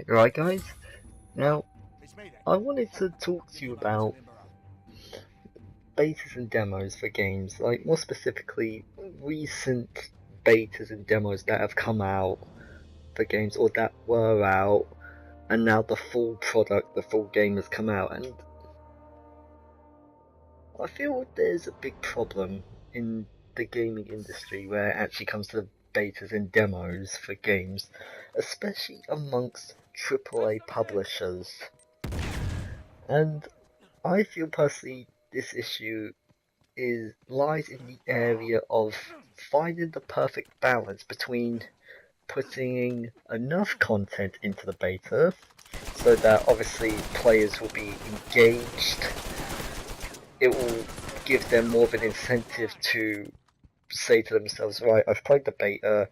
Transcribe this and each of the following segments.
Right guys, now I wanted to talk to you about betas and demos for games, like more specifically recent betas and demos that have come out for games or that were out and now the full product, the full game has come out, and I feel there's a big problem in the gaming industry where it actually comes to betas and demos for games, especially amongst AAA publishers. And I feel personally this issue lies in the area of finding the perfect balance between putting enough content into the beta so that obviously players will be engaged. It will give them more of an incentive to say to themselves, right, I've played the beta,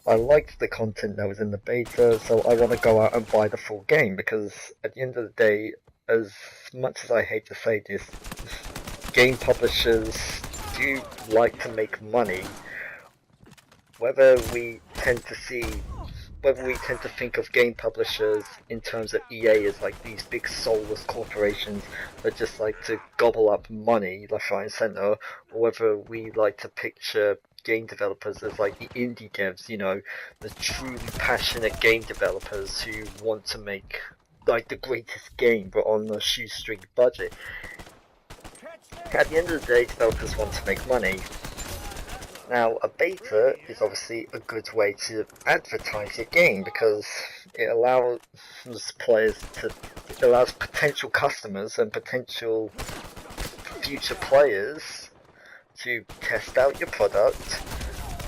I liked the content that was in the beta, so I want to go out and buy the full game, because at the end of the day, as much as I hate to say this, game publishers do like to make money. Whether we tend to think of game publishers in terms of EA as like these big soulless corporations that just like to gobble up money left, right and centre, or whether we like to picture game developers as like the indie devs, you know, the truly passionate game developers who want to make like the greatest game but on a shoestring budget. At the end of the day, developers want to make money. Now, a beta is obviously a good way to advertise your game because it allows potential customers and potential future players to test out your product,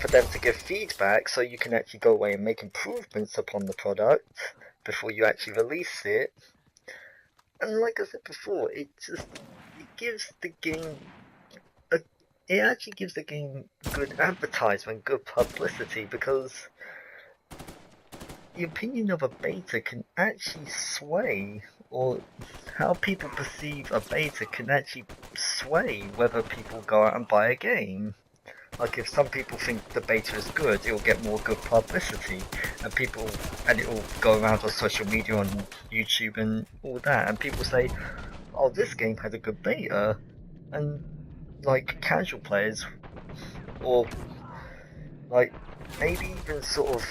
for them to give feedback so you can actually go away and make improvements upon the product before you actually release it. And like I said before, it gives the game good advertisement, good publicity, because the opinion of a beta can actually sway, or how people perceive a beta can actually sway whether people go out and buy a game. Like if some people think the beta is good, it will get more good publicity, and it will go around on social media, on YouTube and all that, and people say, oh, this game had a good beta, and like casual players, or like maybe even sort of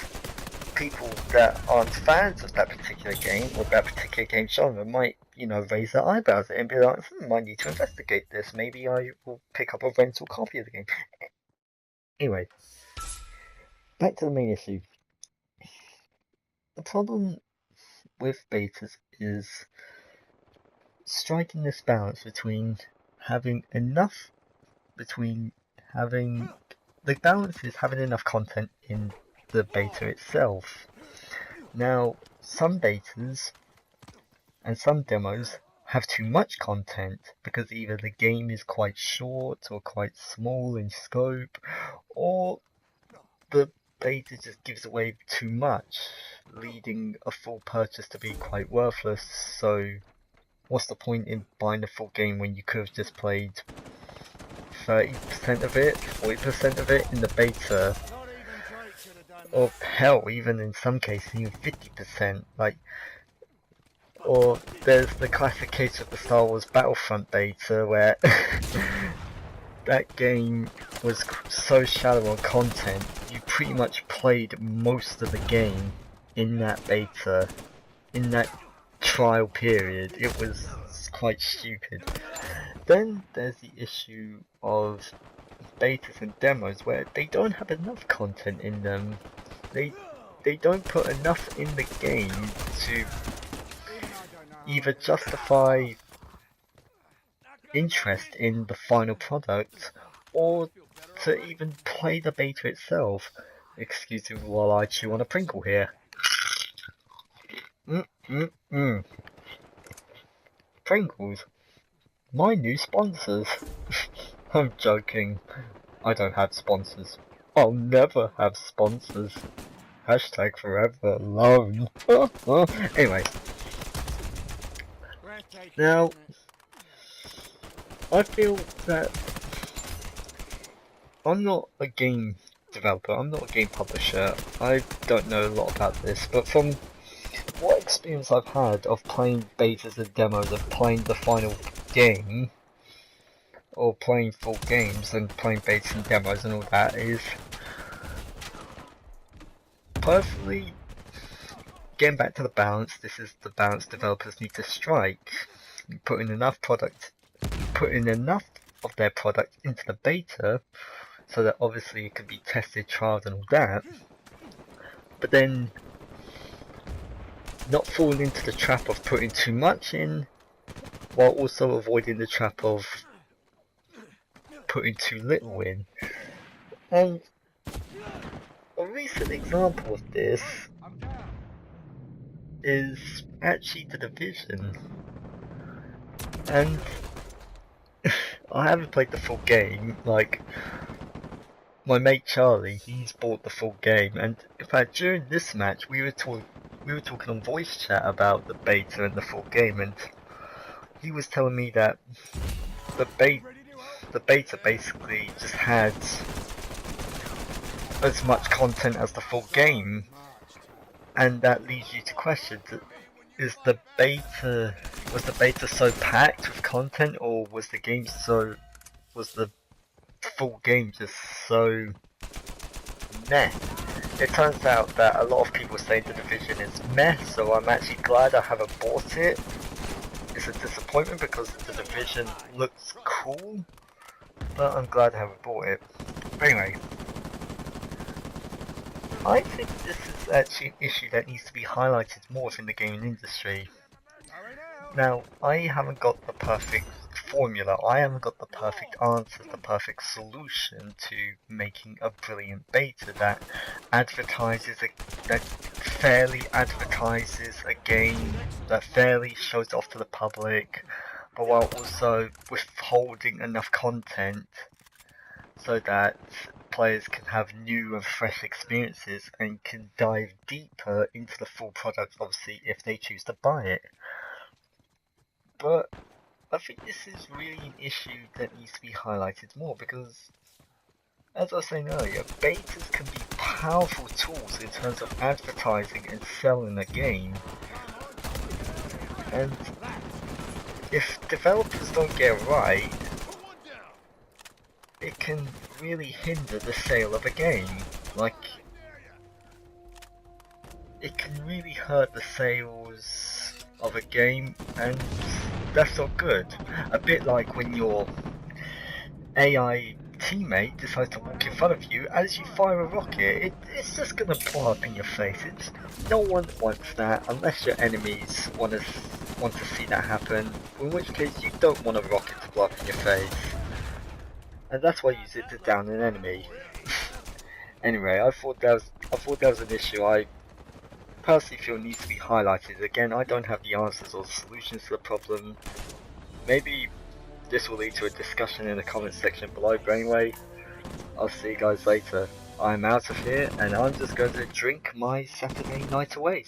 people that aren't fans of that particular game or that particular game genre might, you know, raise their eyebrows at it and be like, I need to investigate this, maybe I will pick up a rental copy of the game. Anyway, back to the main issue. The problem with betas is striking this balance between having enough having enough content in the beta itself. Now, some betas and some demos have too much content because either the game is quite short or quite small in scope, or the beta just gives away too much, leading a full purchase to be quite worthless. So what's the point in buying the full game when you could have just played 30% of it, 40% of it in the beta, or hell, even in some cases, even 50%, like, or there's the classic case of the Star Wars Battlefront beta where that game was so shallow on content, you pretty much played most of the game in that beta, in that trial period. It was quite stupid. Then there's the issue of betas and demos where they don't have enough content in them. They don't put enough in the game to either justify interest in the final product or to even play the beta itself. Excuse me while I chew on a Pringle here. Pringles, my new sponsors. I'm joking. I don't have sponsors. I'll never have sponsors. Hashtag forever alone. Anyway. Now, I feel that I'm not a game developer, I'm not a game publisher, I don't know a lot about this, but from what experience I've had of playing betas and demos of playing the final game, or playing full games and playing betas and demos and all that, is personally, getting back to the balance, this is the balance developers need to strike. Putting enough of their product into the beta, so that obviously it can be tested, trialed and all that, but then not falling into the trap of putting too much in, while also avoiding the trap of putting too little in. And a recent example of this is actually The Division. And I haven't played the full game. Like, my mate Charlie, he's bought the full game, and in fact during this match we were talking on voice chat about the beta and the full game, and he was telling me that the beta basically just had as much content as the full game, and that leads you to question, was the beta so packed with content, or was the full game just so meh? It turns out that a lot of people say The Division is meh, so I'm actually glad I haven't bought it. It's a disappointment because The Division looks cool, but I'm glad I haven't bought it. But anyway, I think this is actually an issue that needs to be highlighted more within the gaming industry. Now, I haven't got the perfect formula, I haven't got the perfect answer, the perfect solution to making a brilliant beta that fairly advertises a game, that fairly shows off to the public, but while also withholding enough content so that players can have new and fresh experiences and can dive deeper into the full product, obviously, if they choose to buy it. But I think this is really an issue that needs to be highlighted more, because, as I was saying earlier, betas can be powerful tools in terms of advertising and selling a game. And if developers don't get it right, it can really hinder the sale of a game. Like, it can really hurt the sales of a game, and that's not good. A bit like when your AI teammate decides to walk in front of you as you fire a rocket. It's just gonna blow up in your face. No one wants that unless your enemies want to see that happen, in which case you don't want a rocket to blow up in your face. And that's why you use it to down an enemy. Anyway, I thought that was an issue I personally feel needs to be highlighted. Again, I don't have the answers or the solutions to the problem. Maybe this will lead to a discussion in the comment section below, but anyway, I'll see you guys later. I'm out of here, and I'm just going to drink my Saturday night away.